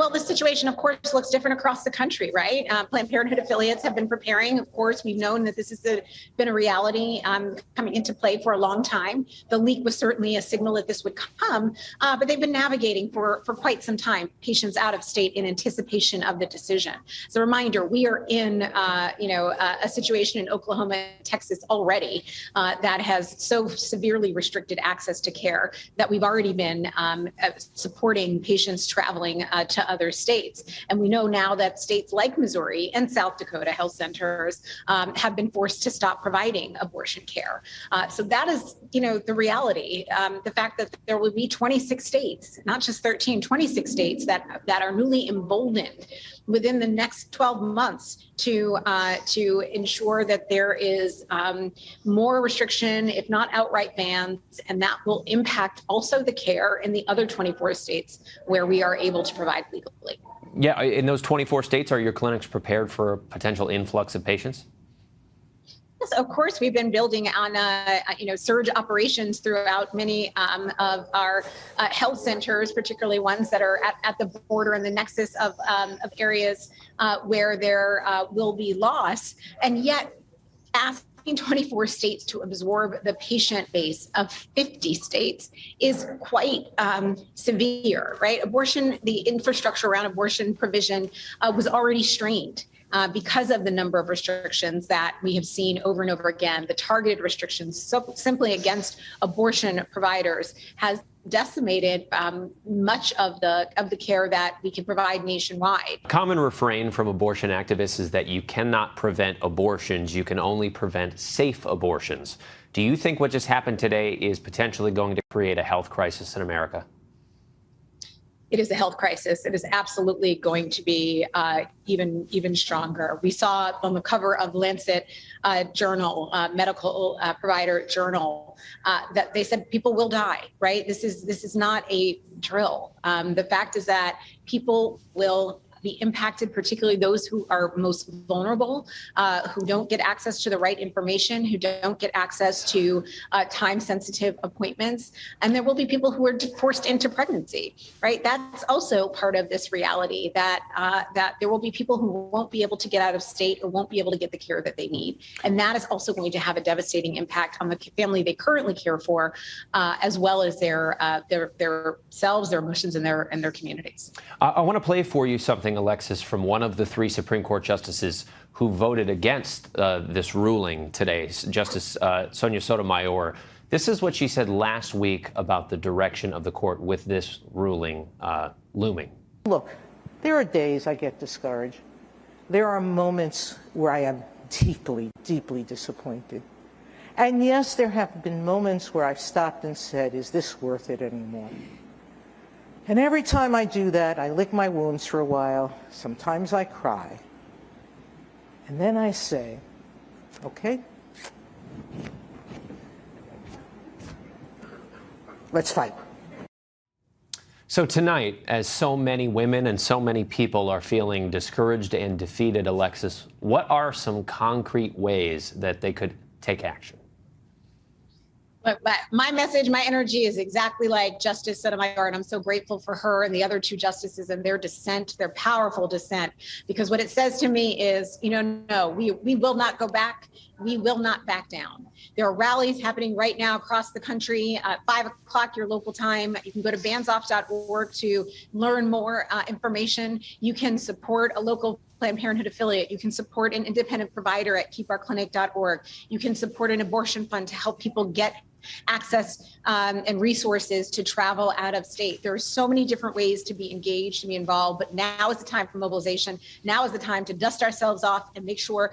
Well, the situation, of course, looks different across the country, right? Planned Parenthood affiliates have been preparing. Of course, we've known that this has been a reality coming into play for a long time. The leak was certainly a signal that this would come, but they've been navigating for quite some time, patients out of state in anticipation of the decision. As a reminder, we are in, a situation in Oklahoma and Texas already that has so severely restricted access to care that we've already been supporting patients traveling to other states. And we know now that states like Missouri and South Dakota health centers have been forced to stop providing abortion care. So that is, the reality. The fact that there will be 26 states, not just 13, 26 states that are newly emboldened within the next 12 months to ensure that there is more restriction, if not outright bans, and that will impact also the care in the other 24 states where we are able to provide legally. Yeah, in those 24 states, are your clinics prepared for a potential influx of patients? Yes, of course, we've been building on, surge operations throughout many of our health centers, particularly ones that are at the border and the nexus of areas where there will be loss. And yet, asking 24 states to absorb the patient base of 50 states is quite severe, right? Abortion, the infrastructure around abortion provision was already strained. Because of the number of restrictions that we have seen over and over again, the targeted restrictions simply against abortion providers has decimated much of the care that we can provide nationwide. Common refrain from abortion activists is that you cannot prevent abortions, you can only prevent safe abortions. Do you think what just happened today is potentially going to create a health crisis in America? It is a health crisis. It is absolutely going to be even stronger. We saw on the cover of Lancet journal, medical provider journal, that they said people will die. Right? This is not a drill. The fact is that people will be impacted, particularly those who are most vulnerable, who don't get access to the right information, who don't get access to time-sensitive appointments. And there will be people who are forced into pregnancy, right? That's also part of this reality, that there will be people who won't be able to get out of state or won't be able to get the care that they need. And that is also going to have a devastating impact on the family they currently care for, as well as their selves, their emotions, and their communities. I want to play for you something, Alexis, from one of the 3 Supreme Court justices who voted against this ruling today, Justice Sonia Sotomayor. This is what she said last week about the direction of the court with this ruling looming. Look, there are days I get discouraged. There are moments where I am deeply, deeply disappointed. And yes, there have been moments where I've stopped and said, is this worth it anymore? And every time I do that, I lick my wounds for a while. Sometimes I cry. And then I say, okay, let's fight. So tonight, as so many women and so many people are feeling discouraged and defeated, Alexis, what are some concrete ways that they could take action? But my message, my energy is exactly like Justice Sotomayor, and I'm so grateful for her and the other 2 justices and their dissent, their powerful dissent, because what it says to me is, no, we will not go back. We will not back down. There are rallies happening right now across the country at 5 o'clock your local time. You can go to bandsoff.org to learn more information. You can support a local Planned Parenthood affiliate. You can support an independent provider at keepourclinic.org. You can support an abortion fund to help people get access and resources to travel out of state. There are so many different ways to be engaged, to be involved, but now is the time for mobilization. Now is the time to dust ourselves off and make sure